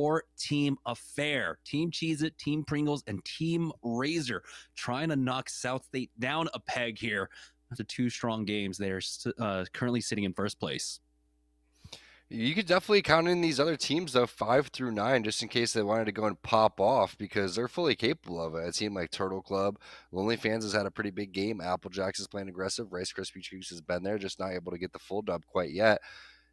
four-team affair. Team Cheez-It, Team Pringles, and Team Razer trying to knock South State down a peg here after two strong games. They're currently sitting in first place. You could definitely count in these other teams, though, 5 through 9, just in case they wanted to go and pop off, because they're fully capable of it. A team like Turtle Club, Lonely Fans has had a pretty big game. Applejacks is playing aggressive. Rice Krispie Treats has been there, just not able to get the full dub quite yet.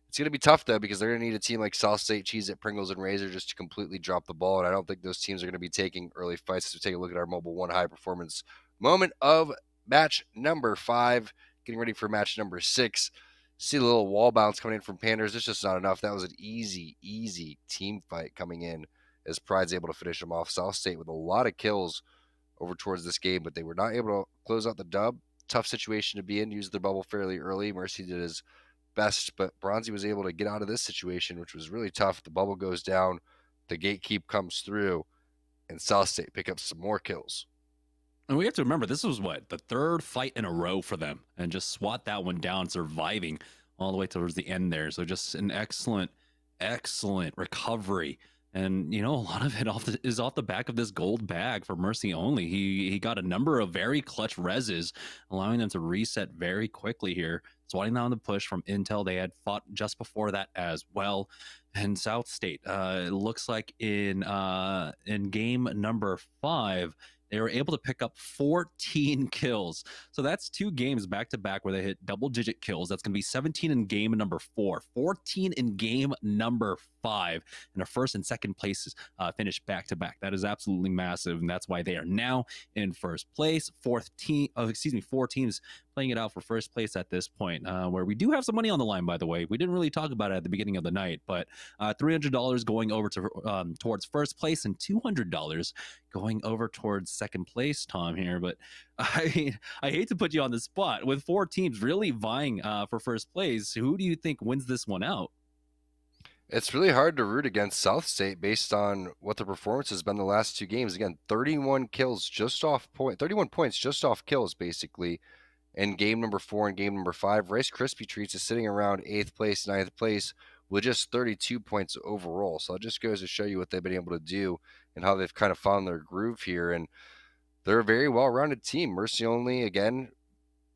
It's going to be tough, though, because they're going to need a team like South State, Cheez-It, Pringles, and Razer just to completely drop the ball, and I don't think those teams are going to be taking early fights. So take a look at our Mobile One high performance moment of match number 5, getting ready for match number 6. See the little wall bounce coming in from Pandas. It's just not enough. That was an easy team fight coming in as Pride's able to finish them off. South State with a lot of kills over towards this game, but they were not able to close out the dub. Tough situation to be in. Used their bubble fairly early. Mercy did his best, but Bronzy was able to get out of this situation, which was really tough. The bubble goes down. The gatekeep comes through, and South State pick up some more kills. And we have to remember, this was what, the third fight in a row for them, and just swat that one down, surviving all the way towards the end there. So just an excellent recovery. And, you know, a lot of it is off the back of this gold bag for Mercy only. He got a number of very clutch reses, allowing them to reset very quickly here. Swatting down the push from Intel. They had fought just before that as well. And South State, it looks like in game number 5, they were able to pick up 14 kills. So that's 2 games back-to-back where they hit double-digit kills. That's going to be 17 in game number 4, 14 in game number 5, and their first and second places finished back-to-back. That is absolutely massive, and that's why they are now in first place. 4 teams playing it out for first place at this point, where we do have some money on the line, by the way. We didn't really talk about it at the beginning of the night, but $300 going over to towards first place and $200 going over towards second place, Tom, here. But I hate to put you on the spot. With 4 teams really vying for first place, who do you think wins this one out? It's really hard to root against South State based on what the performance has been the last 2 games. Again, 31 kills just off point, 31 points just off kills, basically. In game number 4 and game number 5, Rice Krispie Treats is sitting around 8th place, 9th place with just 32 points overall. So it just goes to show you what they've been able to do and how they've kind of found their groove here. And they're a very well-rounded team. Mercy only, again,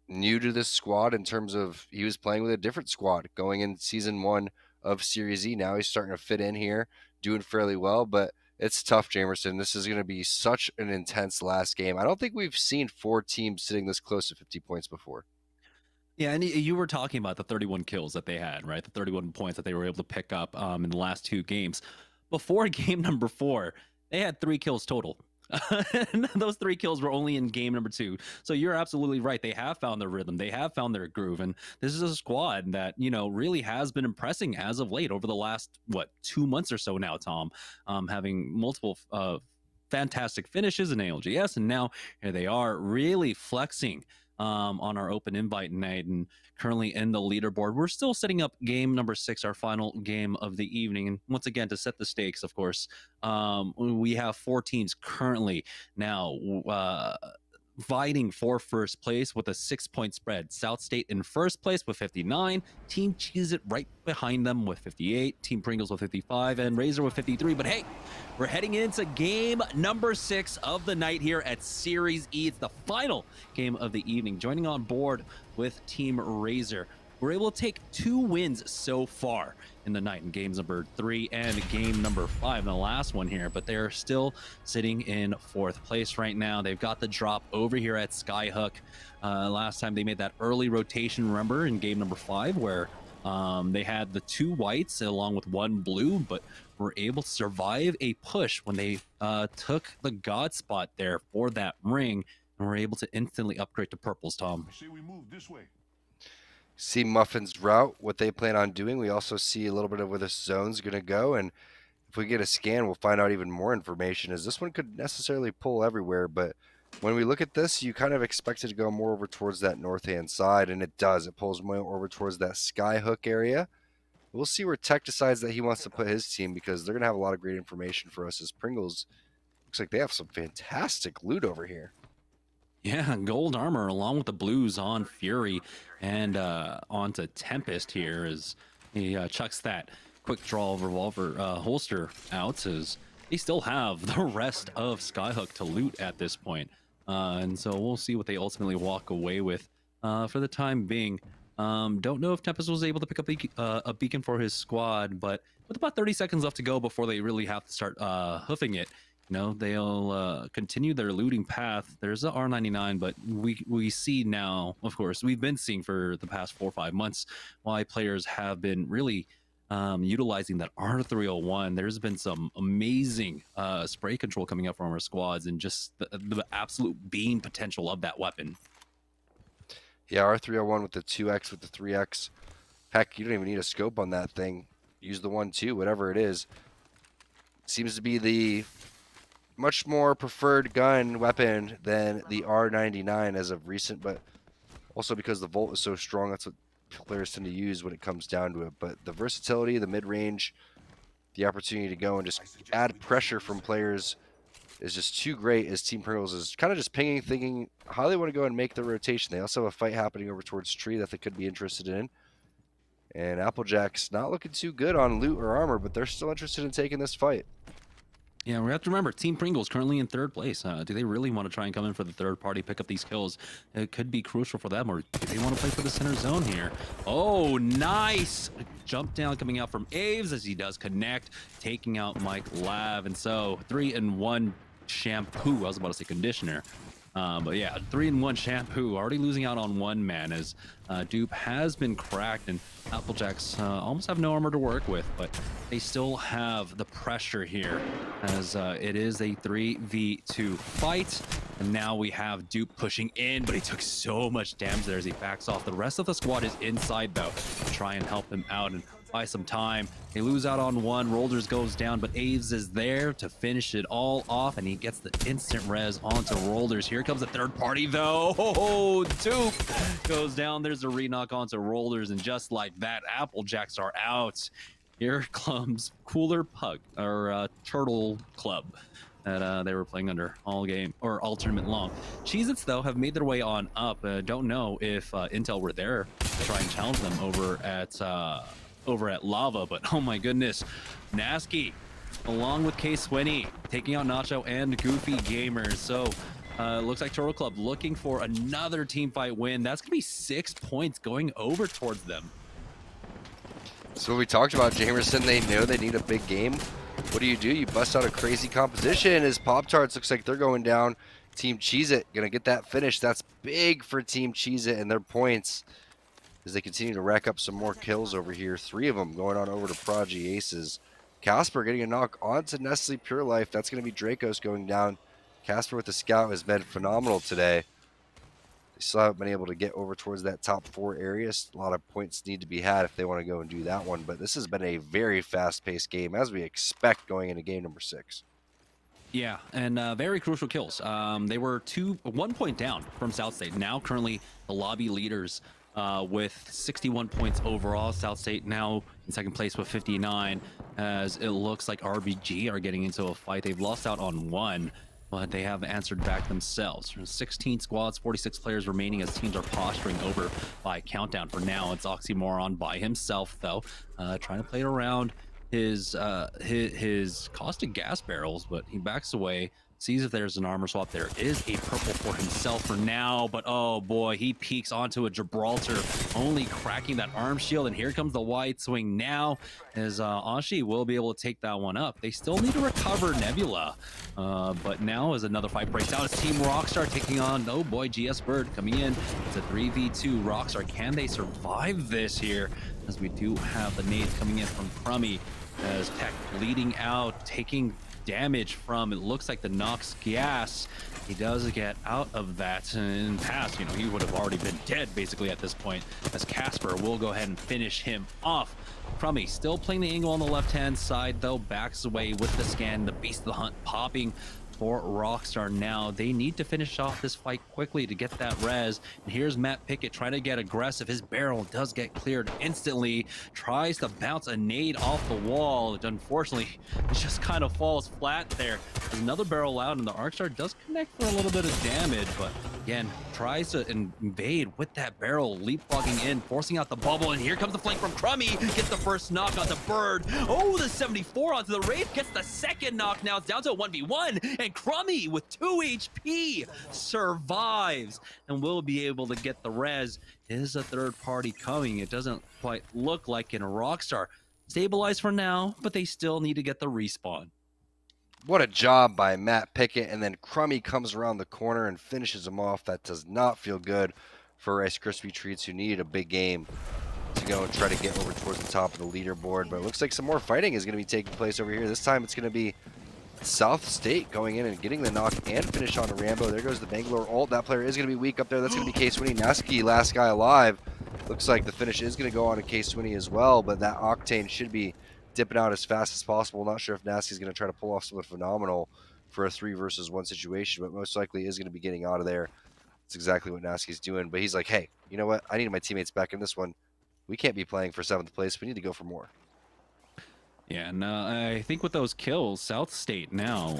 new to this squad in terms of he was playing with a different squad going in season 1 of Series E. Now he's starting to fit in here, doing fairly well, but it's tough, Jamerson. This is going to be such an intense last game. I don't think we've seen 4 teams sitting this close to 50 points before. Yeah, and you were talking about the 31 kills that they had, right? The 31 points that they were able to pick up in the last 2 games. Before game number 4, they had 3 kills total. And those 3 kills were only in game number 2. So you're absolutely right. They have found their rhythm. They have found their groove. And this is a squad that, you know, really has been impressing as of late over the last, 2 months or so now, Tom, having multiple fantastic finishes in ALGS. And now here they are really flexing on our open invite night and currently in the leaderboard. We're still setting up game number 6, our final game of the evening. And once again, to set the stakes, of course, we have 4 teams currently now vying for first place with a 6-point spread. South State in first place with 59, Team Cheez-It right behind them with 58, Team Pringles with 55, and Razer with 53. But hey, we're heading into game number 6 of the night here at Series E. It's the final game of the evening. Joining on board with Team Razer, we're able to take 2 wins so far in the night in games number 3 and game number 5 in the last one here, but they're still sitting in 4th place right now. They've got the drop over here at Skyhook. Last time they made that early rotation, remember, in game number 5, where they had the 2 whites along with 1 blue, but were able to survive a push when they took the god spot there for that ring and were able to instantly upgrade to purples, Tom. I say we move this way. See Muffin's route, what they plan on doing. We also see a little bit of where this zone's going to go, and if we get a scan, we'll find out even more information, as this one could necessarily pull everywhere, but when we look at this, you kind of expect it to go more over towards that north-hand side, and it does. It pulls more over towards that Skyhook area. We'll see where Tech decides that he wants to put his team, because they're going to have a lot of great information for us, as Pringles looks like they have some fantastic loot over here. Yeah, gold armor along with the blues on Fury and onto Tempest here as he chucks that quick draw revolver holster out, as they still have the rest of Skyhook to loot at this point. And so we'll see what they ultimately walk away with for the time being. Don't know if Tempest was able to pick up a beacon for his squad, but with about 30 seconds left to go before they really have to start hoofing it, you know, they'll continue their looting path. There's a R99, but we see now, of course, we've been seeing for the past 4 or 5 months why players have been really utilizing that R301. There's been some amazing spray control coming up from our squads, and just the absolute beam potential of that weapon. Yeah, R301 with the 2x, with the 3x. Heck, you don't even need a scope on that thing. Use the 1-2, whatever it is. Seems to be the much more preferred gun weapon than the R99 as of recent, but also because the volt is so strong, that's what players tend to use when it comes down to it. But the versatility, the mid-range, the opportunity to go and just add pressure from players is just too great, as Team Pringles is kind of just pinging, thinking how they want to go and make the rotation. They also have a fight happening over towards Tree that they could be interested in. And Applejack's not looking too good on loot or armor, but they're still interested in taking this fight. Yeah, we have to remember, Team Pringles currently in 3rd place. Do they really want to try and come in for the 3rd party, pick up these kills? It could be crucial for them, or do they want to play for the center zone here? Oh, nice! Jump down coming out from Aves as he does connect, taking out Mike Lav. And so 3-in-1 shampoo. I was about to say conditioner. But yeah, 3-in-1 shampoo, already losing out on 1 man, as dupe has been cracked, and Applejacks almost have no armor to work with, but they still have the pressure here, as it is a 3v2 fight. And now we have dupe pushing in, but he took so much damage there as he backs off. The rest of the squad is inside though to try and help him out and buy some time. They lose out on 1. Rolders goes down, but Aves is there to finish it all off, and he gets the instant res onto Rolders. Here comes the 3rd party though. Oh, dupe goes down. There's a re-knock onto Rolders, and just like that, Applejacks are out. Here comes Cooler Pug, or Turtle Club, that they were playing under all game, or all tournament long. Cheez-Its though have made their way on up. Don't know if Intel were there to try and challenge them over at Lava, but oh my goodness, Nasky along with K-Swinny taking out Nacho and Goofy Gamers. So looks like Turtle Club looking for another team fight win. That's gonna be 6 points going over towards them. So we talked about Jamerson. They know they need a big game. What do? You bust out a crazy composition as Pop-Tarts looks like they're going down. Team Cheez-It gonna get that finish. That's big for Team Cheez-It and their points as they continue to rack up some more kills over here. 3 of them going on over to Prodigy Aces. Casper getting a knock onto Nestle Pure Life. That's going to be Dracos going down. Casper with the scout has been phenomenal today. They still haven't been able to get over towards that top 4 areas. A lot of points need to be had if they want to go and do that one. But this has been a very fast-paced game, as we expect going into game number 6. Yeah, and very crucial kills. They were 1 point down from South State. Now currently the lobby leaders with 61 points overall. South State now in 2nd place with 59, as it looks like RBG are getting into a fight. They've lost out on 1, but they have answered back themselves. 16 squads, 46 players remaining, as teams are posturing over by countdown. For now, it's Oxymoron by himself though, trying to play around his caustic gas barrels, but he backs away, sees if there's an armor swap. There is a purple for himself for now, but oh boy, he peeks onto a Gibraltar, only cracking that arm shield. And here comes the wide swing now, as Ashi will be able to take that one up. They still need to recover Nebula, but now as another fight breaks out, it's Team Rockstar taking on, oh boy, GS Bird coming in. It's a 3v2 Rockstar. Can they survive this here, as we do have the nades coming in from Crummy, as Tech bleeding out, taking damage from, it looks like, the Nox gas. He does get out of that. In the past, you know, he would have already been dead basically at this point, as Casper will go ahead and finish him off. Crummy still playing the angle on the left-hand side though, backs away with the scan. The Beast of the Hunt popping for Rockstar now. They need to finish off this fight quickly to get that res. And here's Matt Pickett trying to get aggressive. His barrel does get cleared instantly. Tries to bounce a nade off the wall. Unfortunately, it just kind of falls flat there. There's another barrel out, and the Arcstar does connect for a little bit of damage, but Again, tries to invade with that barrel, leapfrogging in, forcing out the bubble, and here comes the flank from Crummy. Gets the first knock on the Bird. Oh, the 74 onto the Wraith, gets the second knock. Now it's down to a 1v1, and Crummy with 2 HP survives and will be able to get the res. Is a third party coming? It doesn't quite look like in Rockstar. Stabilized for now, but they still need to get the respawn. What a job by Matt Pickett, and then Crummy comes around the corner and finishes him off. That does not feel good for Rice Krispie Treats, who need a big game to go and try to get over towards the top of the leaderboard. But it looks like some more fighting is going to be taking place over here. This time it's going to be South State going in and getting the knock and finish on a Rambo. There goes the Bangalore ult. That player is going to be weak up there. That's going to be K-Swinny. Nasky, last guy alive. Looks like the finish is going to go on to K-Swinny as well, but that Octane should be dipping out as fast as possible. Not sure if Nasky's going to try to pull off something phenomenal for a 3 versus 1 situation, but most likely is going to be getting out of there. That's exactly what Nasky's doing, but he's like, hey, you know what? I need my teammates back in this one. We can't be playing for 7th place. We need to go for more. Yeah, and I think with those kills, South State now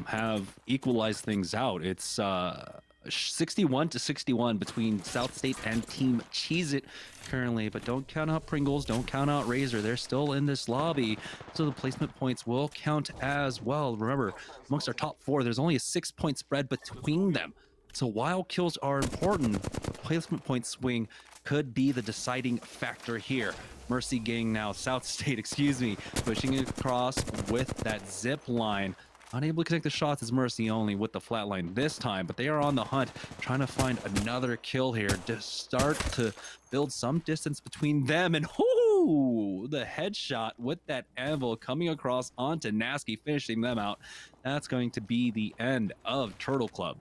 have equalized things out. It's 61-61 between South State and Team Cheez-It currently, but don't count out Pringles, don't count out Razer. They're still in this lobby, so the placement points will count as well. Remember, amongst our top 4, there's only a 6-point spread between them. So while kills are important, the placement point swing could be the deciding factor here. Mercy Gang now, South State, excuse me, pushing it across with that zip line. Unable to connect the shots as Mercy only with the flatline this time, but they are on the hunt, trying to find another kill here to start to build some distance between them. And the headshot with that anvil coming across onto Nasky, finishing them out. That's going to be the end of Turtle Club.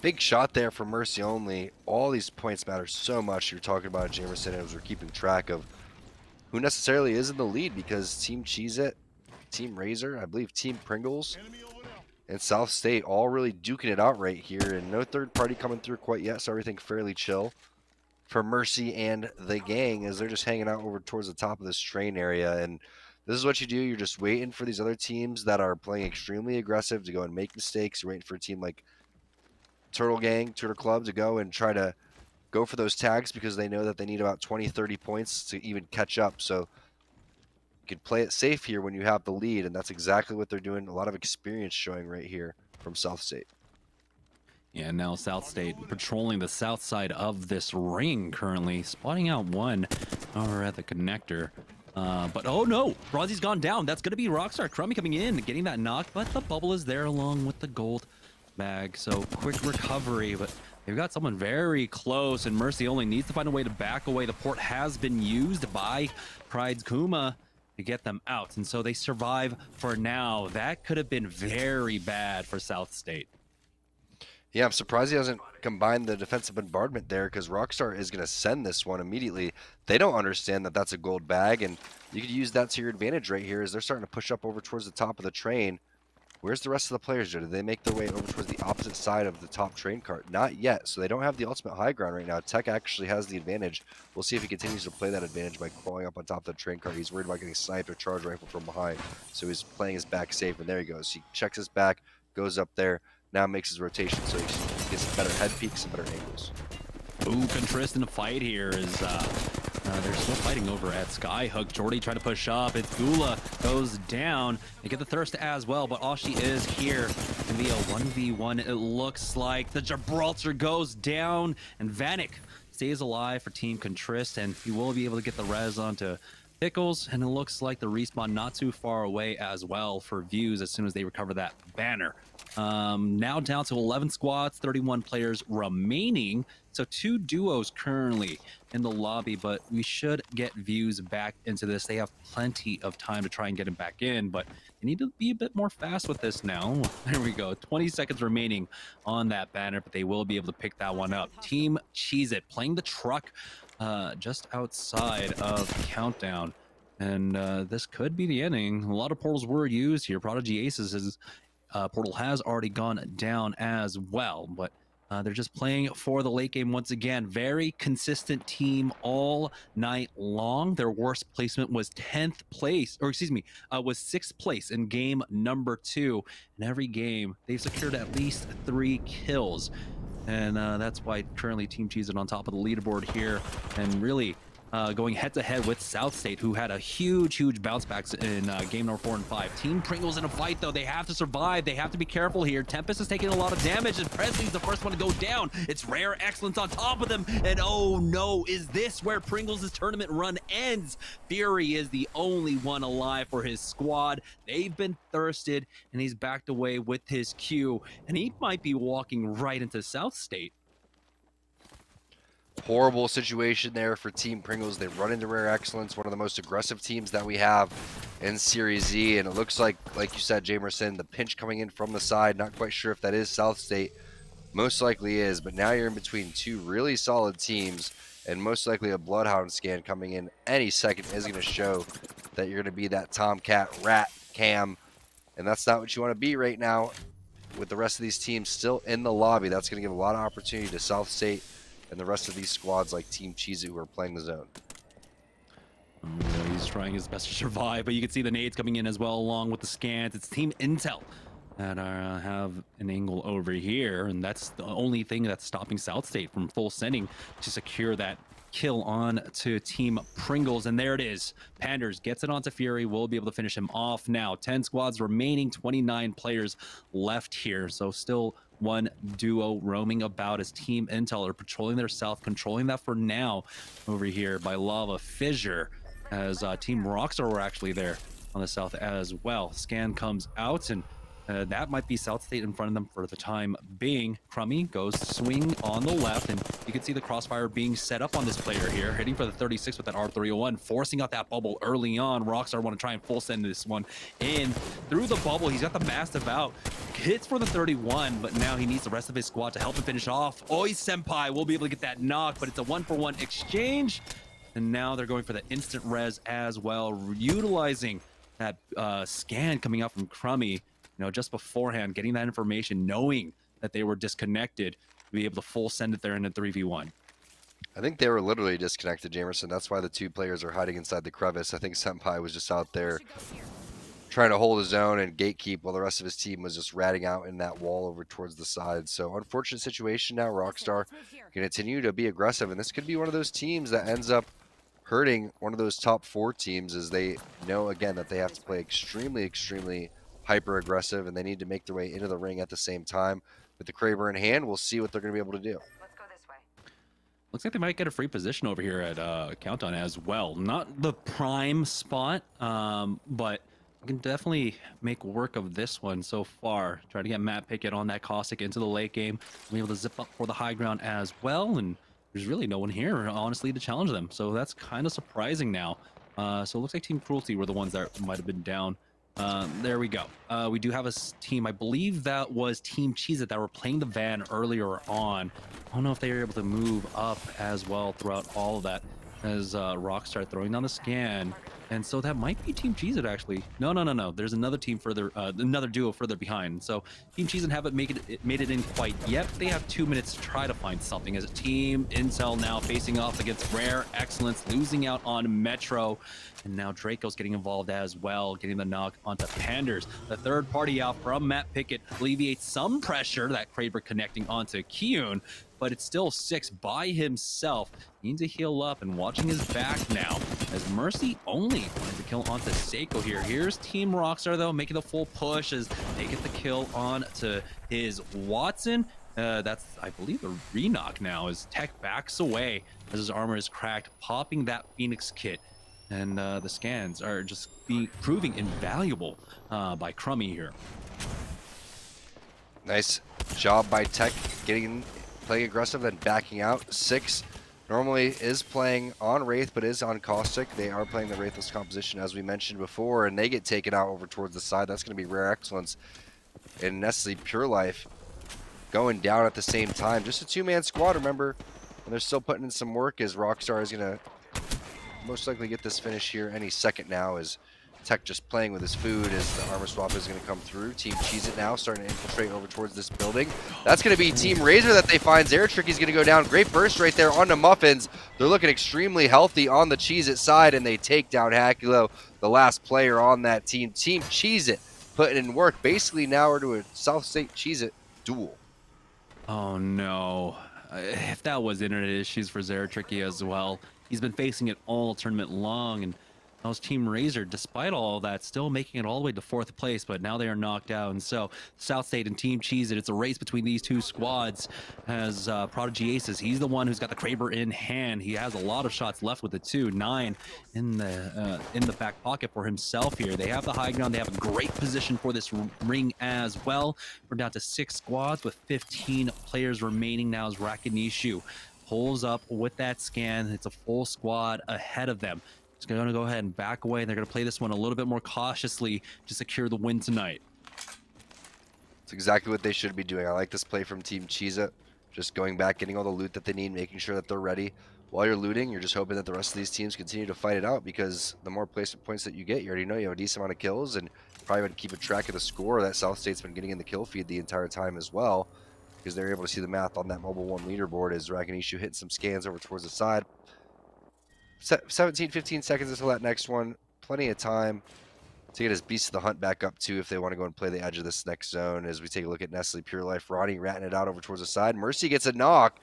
Big shot there for Mercy only. All these points matter so much. You're talking about Jamerson as we're keeping track of who necessarily is in the lead, because Team Cheez-It, Team Razer, I believe Team Pringles, and South State all really duking it out right here, and no third party coming through quite yet, so everything fairly chill for Mercy and the gang as they're just hanging out over towards the top of this train area. And this is what you do. You're just waiting for these other teams that are playing extremely aggressive to go and make mistakes. You're waiting for a team like Turtle Club to go and try to go for those tags, because they know that they need about 20-30 points to even catch up. So you can play it safe here when you have the lead, and that's exactly what they're doing. A lot of experience showing right here from South State. Yeah, now South State patrolling the south side of this ring currently, spotting out one over at the connector. But oh no, Bronzy's gone down. That's going to be Rockstar. Crummy coming in, getting that knock, but the bubble is there along with the gold bag. So quick recovery, but they've got someone very close, and Mercy only needs to find a way to back away. The port has been used by Pride's Kuma to get them out, and so they survive for now. That could have been very bad for South State. Yeah, I'm surprised he hasn't combined the defensive bombardment there, because Rockstar is going to send this one immediately. They don't understand that that's a gold bag, and you could use that to your advantage right here as they're starting to push up over towards the top of the train. Where's the rest of the players? Did they make their way over towards the opposite side of the top train cart? Not yet, so they don't have the ultimate high ground right now. Tech actually has the advantage. We'll see if he continues to play that advantage by crawling up on top of the train cart. He's worried about getting sniped or charge rifle from behind, so he's playing his back safe, and there he goes. He checks his back, goes up there, now makes his rotation so he gets some better head peaks, some better angles. Ooh, Contrist in the fight here is they're still fighting over at Skyhook. Jordy trying to push up. It's Gula goes down. They get the thirst as well, but all she is here can be a 1v1. It looks like the Gibraltar goes down, and Vanek stays alive for Team Contrist, and he will be able to get the res onto Pickles, and it looks like the respawn not too far away as well for Views as soon as they recover that banner. Now down to 11 squads, 31 players remaining. So 2 duos currently in the lobby, but we should get Views back into this. They have plenty of time to try and get him back in, but they need to be a bit more fast with this now. There we go. 20 seconds remaining on that banner, but they will be able to pick that one up. Team Cheez-It playing the truck just outside of Countdown. And this could be the ending. A lot of portals were used here. Prodigy Aces' portal has already gone down as well, but They're just playing for the late game once again. Very consistent team all night long. Their worst placement was 10th place, or excuse me, was 6th place in game number 2. In every game, they've secured at least 3 kills. And that's why currently Team Cheez is on top of the leaderboard here, and really going head-to-head with South State, who had a huge bounce backs in game number 4 and 5. Team Pringles in a fight, though. They have to survive. They have to be careful here. Tempest is taking a lot of damage, and Presley's the first one to go down. It's Rare Excellence on top of them, and oh no, is this where Pringles' tournament run ends? Fury is the only one alive for his squad. They've been thirsted, and he's backed away with his Q, and he might be walking right into South State. Horrible situation there for Team Pringles. They run into Rare Excellence, one of the most aggressive teams that we have in Series Z. And it looks like you said, Jamerson, the pinch coming in from the side. Not quite sure if that is South State. Most likely is, but now you're in between 2 really solid teams. And most likely a Bloodhound scan coming in any second is going to show that you're going to be that Tomcat Rat Cam. And that's not what you want to be right now with the rest of these teams still in the lobby. That's going to give a lot of opportunity to South State and the rest of these squads like Team Cheez who are playing the zone. He's trying his best to survive, but you can see the nades coming in as well along with the scans. It's Team Intel that have an angle over here, and that's the only thing that's stopping South State from full sending to secure that kill on to Team Pringles. And there it is. Panders gets it onto Fury. We'll be able to finish him off now. 10 squads remaining, 29 players left here. So still one duo roaming about as Team Intel are patrolling their south, controlling that for now over here by Lava Fissure, as Team Rockstar were actually there on the south as well. Scan comes out, and that might be South State in front of them for the time being. Crummy goes to swing on the left, and you can see the crossfire being set up on this player here, hitting for the 36 with that R301, forcing out that bubble early on. Rockstar want to try and full send this one in through the bubble. He's got the Mastiff out, hits for the 31, but now he needs the rest of his squad to help him finish off. Oi Senpai will be able to get that knock, but it's a 1-for-1 exchange, and now they're going for the instant res as well, utilizing that scan coming out from Crummy. You know, just beforehand, getting that information, knowing that they were disconnected, to be able to full send it there in a 3v1. I think they were literally disconnected, Jamerson. That's why the 2 players are hiding inside the crevice. I think Senpai was just out there trying to hold his own and gatekeep while the rest of his team was just ratting out in that wall over towards the side. So unfortunate situation now. Rockstar can continue to be aggressive, and this could be one of those teams that ends up hurting one of those top 4 teams, as they know, again, that they have to play extremely hyper aggressive, and they need to make their way into the ring at the same time. With the Kraber in hand, we'll see what they're going to be able to do. Let's go this way. Looks like they might get a free position over here at Countdown as well. Not the prime spot, but we can definitely make work of this one so far. Try to get Matt Pickett on that Caustic into the late game. Be able to zip up for the high ground as well, and there's really no one here, honestly, to challenge them. So that's kind of surprising now. So it looks like Team Cruelty were the ones that might have been down. There we go. We do have a team, I believe that was Team Cheez that were playing the van earlier on. I don't know if they were able to move up as well throughout all of that, as Rockstar throwing down the scan. And so that might be Team Cheez actually. No. There's another team further, another duo further behind. So Team Cheez haven't made it in quite yet. They have 2 minutes to try to find something, as a Team Intel now facing off against Rare Excellence, losing out on Metro. And now Draco's getting involved as well, getting the knock onto Panders. The third party out from Matt Pickett alleviates some pressure, that Kraber connecting onto Kyun, but it's still 6 by himself. Needs to heal up, and watching his back now, as Mercy only wanted to kill onto Seiko here. Here's Team Rockstar, though, making the full push as they get the kill on to his Watson. That's, I believe, a re-knock now, as Tech backs away as his armor is cracked, popping that Phoenix kit. And the scans are just proving invaluable by Crummy here. Nice job by Tech, playing aggressive, then backing out. 6 normally is playing on Wraith, but is on Caustic. They are playing the Wraithless composition, as we mentioned before, and they get taken out over towards the side. That's going to be Rare Excellence and Nestle Pure Life going down at the same time. Just a 2-man squad, remember, and they're still putting in some work, as Rockstar is going to most likely get this finish here any second now, as Tech just playing with his food as the armor swap is going to come through. Team Cheese It now starting to infiltrate over towards this building. That's going to be Team Razer that they find. Zeratricky's going to go down. Great burst right there onto Muffins. They're looking extremely healthy on the Cheese It side, and they take down Hakulo, the last player on that team. Team Cheese It putting in work. Basically now we're to a South State Cheese It duel. Oh no. If that was internet issues for Zeratricky as well. He's been facing it all tournament long, and that was Team Razer, despite all of that, still making it all the way to 4th place, but now they are knocked out. And so South State and Team Cheese It, it's a race between these two squads as Prodigy Aces. He's the one who's got the Kraber in hand. He has a lot of shots left with the 2-9 in the back pocket for himself here. They have the high ground. They have a great position for this ring as well. We're down to 6 squads with 15 players remaining now as Rakinishu pulls up with that scan. It's a full squad ahead of them. It's going to go ahead and back away. They're going to play this one a little bit more cautiously to secure the win tonight. It's exactly what they should be doing. I like this play from Team Cheese It. Just going back, getting all the loot that they need, making sure that they're ready. While you're looting, you're just hoping that the rest of these teams continue to fight it out, because the more placement points that you get, you already know you have a decent amount of kills, and probably want to keep a track of the score that South State's been getting in the kill feed the entire time as well, because they're able to see the math on that Mobile 1 leaderboard as Rakinishu hitting some scans over towards the side. 17, 15 seconds until that next one. Plenty of time to get his Beast of the Hunt back up too if they want to go and play the edge of this next zone. As we take a look at Nestle Pure Life, Ronnie ratting it out over towards the side. Mercy gets a knock,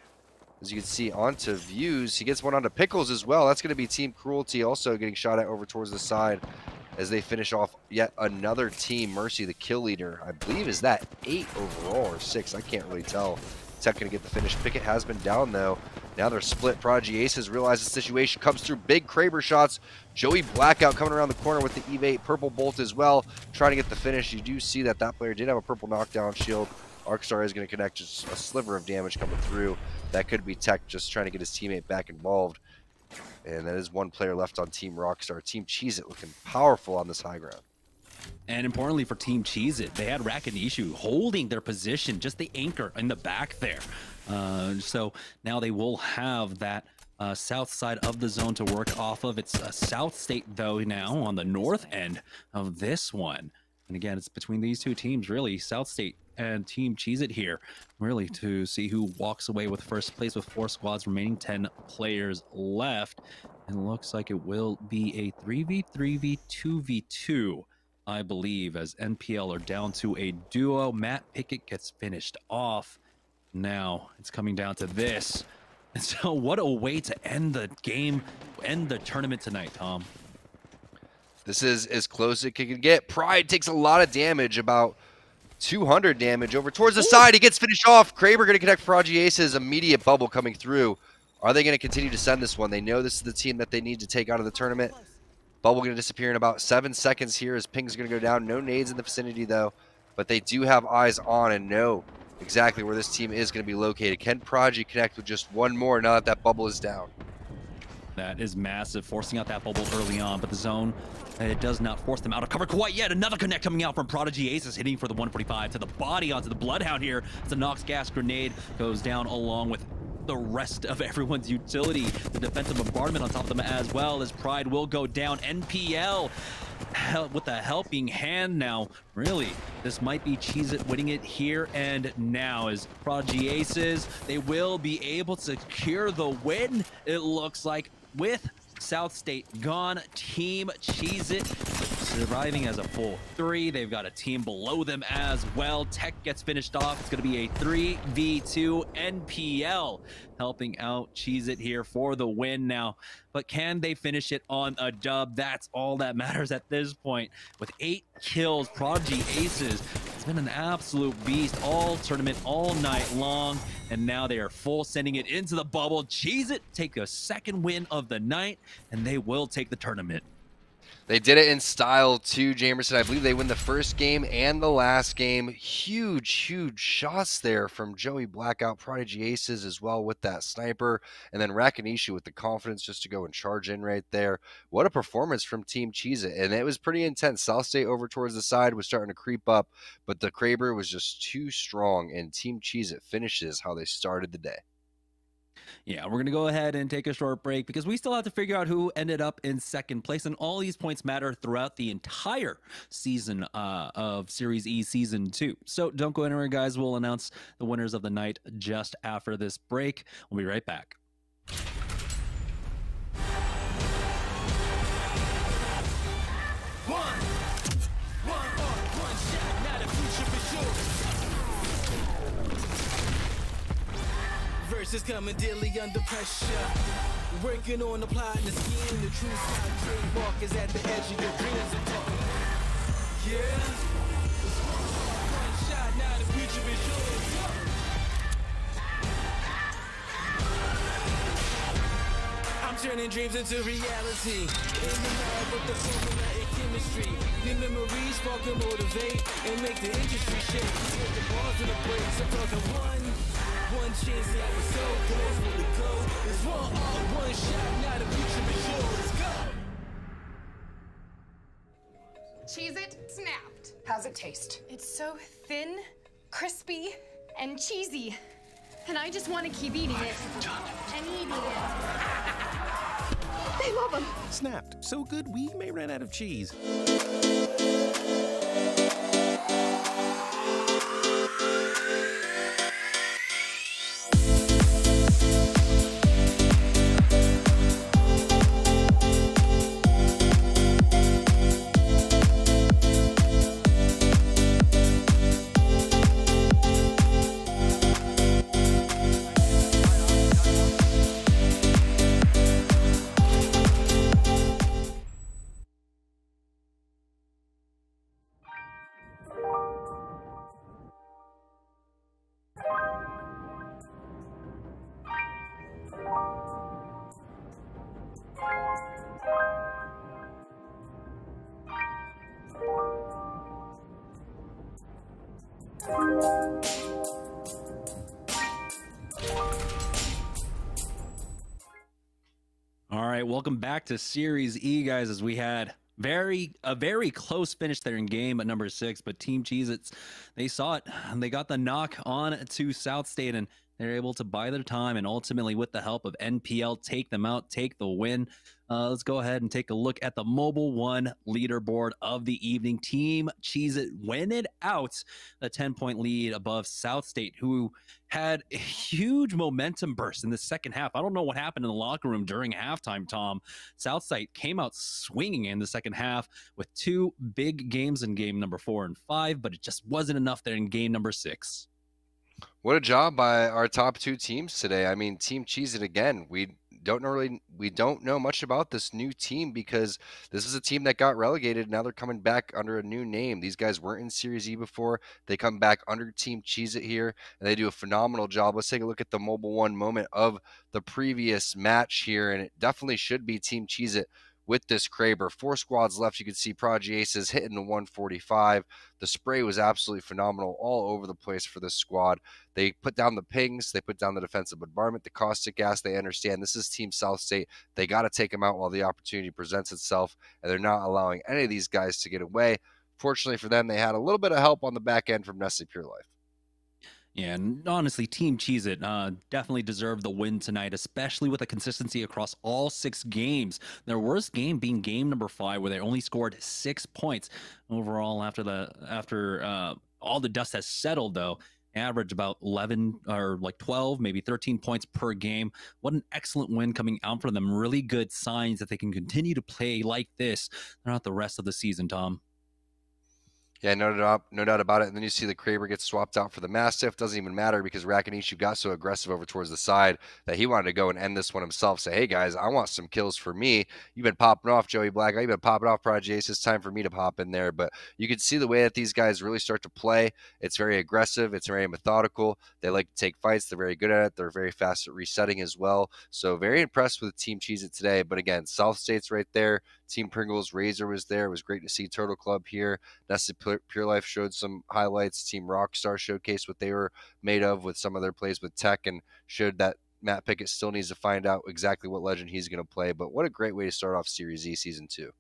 as you can see, onto Views. He gets one onto Pickles as well. That's going to be Team Cruelty also getting shot at over towards the side as they finish off yet another team. Mercy, the kill leader, I believe, is that 8 overall or 6. I can't really tell. Tech going to get the finish. Pickett has been down though. Now they're split. Prodigy Aces realize the situation, comes through. Big Kraber shots. Joey Blackout coming around the corner with the Eve8 purple bolt as well, trying to get the finish. You do see that that player did have a purple knockdown shield. Arcstar is going to connect, just a sliver of damage coming through. That could be Tech just trying to get his teammate back involved. And that is one player left on Team Rockstar. Team Cheese It looking powerful on this high ground. And importantly for Team Cheese It, they had Rakinishu holding their position, just the anchor in the back there. So now they will have that south side of the zone to work off of. It's South State, though, now on the north end of this one. And again, it's between these two teams, really, South State and Team Cheese It here, really, to see who walks away with first place with 4 squads remaining, 10 players left. And it looks like it will be a 3v3v 2v2. I believe, as NPL are down to a duo. Matt Pickett gets finished off. Now it's coming down to this. And so what a way to end the game, end the tournament tonight, Tom. This is as close as it can get. Pride takes a lot of damage, about 200 damage over towards the side. He gets finished off. Kraber going to connect Prodigy Aces. Immediate bubble coming through. Are they going to continue to send this one? They know this is the team that they need to take out of the tournament. Bubble going to disappear in about 7 seconds here as Ping's going to go down. No nades in the vicinity, though. But they do have eyes on and know exactly where this team is going to be located. Can Prodigy connect with just one more now that that bubble is down? That is massive, forcing out that bubble early on. But the zone, it does not force them out of cover quite yet. Another connect coming out from Prodigy Aces, hitting for the 145 to the body onto the Bloodhound here. It's a Nox gas grenade, goes down along with the rest of everyone's utility. The defensive bombardment on top of them as well, as Pride will go down. NPL with a helping hand now. Really, this might be Cheese It winning it here and now, as Prodigy Aces, they will be able to secure the win, it looks like, with South State gone. Team Cheese It surviving as a full 3. They've got a team below them as well. Tech gets finished off. It's going to be a 3v2. NPL helping out Cheese It here for the win now. But can they finish it on a dub? That's all that matters at this point. With 8 kills, Prodigy Aces, it's been an absolute beast all tournament, all night long. And now they are full sending it into the bubble. Cheese It take a second win of the night, and they will take the tournament. They did it in style too, Jamerson. I believe they win the first game and the last game. Huge, huge shots there from Joey Blackout, Prodigy Aces as well with that sniper. And then Rakinishu with the confidence just to go and charge in right there. What a performance from Team Cheese It. And it was pretty intense. South State over towards the side was starting to creep up, but the Kraber was just too strong, and Team Cheese It finishes how they started the day. Yeah, we're going to go ahead and take a short break because we still have to figure out who ended up in second place. And all these points matter throughout the entire season of Series E Season 2. So don't go anywhere, guys. We'll announce the winners of the night just after this break. We'll be right back. Verses coming daily under pressure. Working on applying the scheme. The true style trademark is at the edge of your dreams. Yeah. One shot, now the future is yours. I'm turning dreams into reality. In the lab with the formula and chemistry. The memories spark and motivate and make the industry shake. Get the bars in the breaks. I'm talking one chance, that was so close. For the code is one shot, now the future is yours. Go. Cheez-It snapped. How's it taste? It's so thin, crispy, and cheesy. And I just want to keep eating it. And eating it. They love them. Snapped. So good we may run out of cheese. All right, welcome back to Series E, guys, as we had a very close finish there in game at number 6, but Team Cheez-Its, they saw it, and they got the knock on to South State, and they're able to buy their time and ultimately, with the help of NPL, take them out, take the win. Let's go ahead and take a look at the Mobile One leaderboard of the evening. Team Cheez-It win it out, a 10-point lead above South State, who had a huge momentum burst in the second half. I don't know what happened in the locker room during halftime, Tom. South State came out swinging in the second half with 2 big games in game number 4 and 5, but it just wasn't enough there in game number 6. What a job by our top 2 teams today. I mean, Team Cheez-It again. We don't know much about this new team because this is a team that got relegated. Now they're coming back under a new name. These guys weren't in Series E before. They come back under Team Cheez-It here, and they do a phenomenal job. Let's take a look at the Mobile One moment of the previous match here, and it definitely should be Team Cheez-It with this Kraber. 4 squads left. You can see Prodigy Aces hitting the 145. The spray was absolutely phenomenal all over the place for this squad. They put down the pings. They put down the defensive bombardment, the caustic gas. They understand this is Team South State. They got to take them out while the opportunity presents itself, and they're not allowing any of these guys to get away. Fortunately for them, they had a little bit of help on the back end from Nestle Pure Life. Yeah, and honestly, Team Cheez-It definitely deserved the win tonight, especially with the consistency across all 6 games. Their worst game being game number 5, where they only scored 6 points overall. After all the dust has settled, though, average about 11 or like 12, maybe 13 points per game. What an excellent win coming out for them. Really good signs that they can continue to play like this throughout the rest of the season, Tom. Yeah, no doubt about it. And then you see the Kraber get swapped out for the Mastiff. Doesn't even matter because Rakanishu got so aggressive over towards the side that he wanted to go and end this one himself. Say, hey, guys, I want some kills for me. You've been popping off, Joey Black. You've been popping off, Prodigy Ace. It's time for me to pop in there. But you can see the way that these guys really start to play. It's very aggressive. It's very methodical. They like to take fights. They're very good at it. They're very fast at resetting as well. So very impressed with Team Cheez-It today. But again, South State's right there. Team Pringles, Razer was there. It was great to see Turtle Club here. Nestle Pure Life showed some highlights. Team Rockstar showcased what they were made of with some of their plays with tech and showed that Matt Pickett still needs to find out exactly what legend he's going to play. But what a great way to start off Series E Season 2.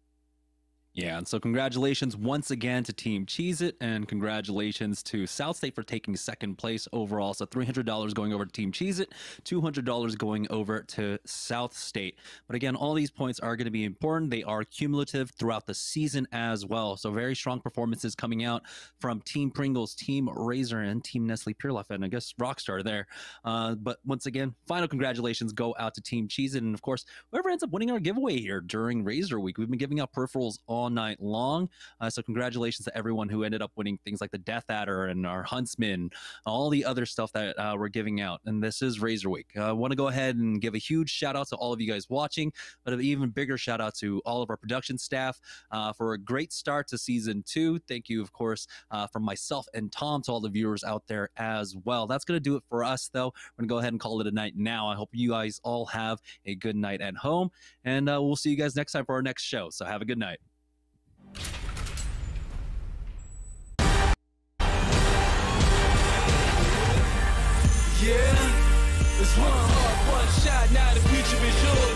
Yeah, and so congratulations once again to Team Cheez It, and congratulations to South State for taking second place overall. So $300 going over to Team Cheez It, $200 going over to South State. But again, all these points are going to be important. They are cumulative throughout the season as well. So very strong performances coming out from Team Pringles, Team Razer, and Team Nestle Pure Life, and I guess Rockstar there. But once again, final congratulations go out to Team Cheez It, and of course, whoever ends up winning our giveaway here during Razer Week. We've been giving out peripherals all night long. So congratulations to everyone who ended up winning things like the Death Adder and our Huntsman, all the other stuff that we're giving out. And this is Razer Week. I want to go ahead and give a huge shout out to all of you guys watching, but an even bigger shout out to all of our production staff for a great start to season 2. Thank you, of course, from myself and Tom to all the viewers out there as well. That's going to do it for us, though. We're going to go ahead and call it a night now. I hope you guys all have a good night at home, and we'll see you guys next time for our next show. So have a good night. Yeah, it's one heart, one shot, now the future is yours.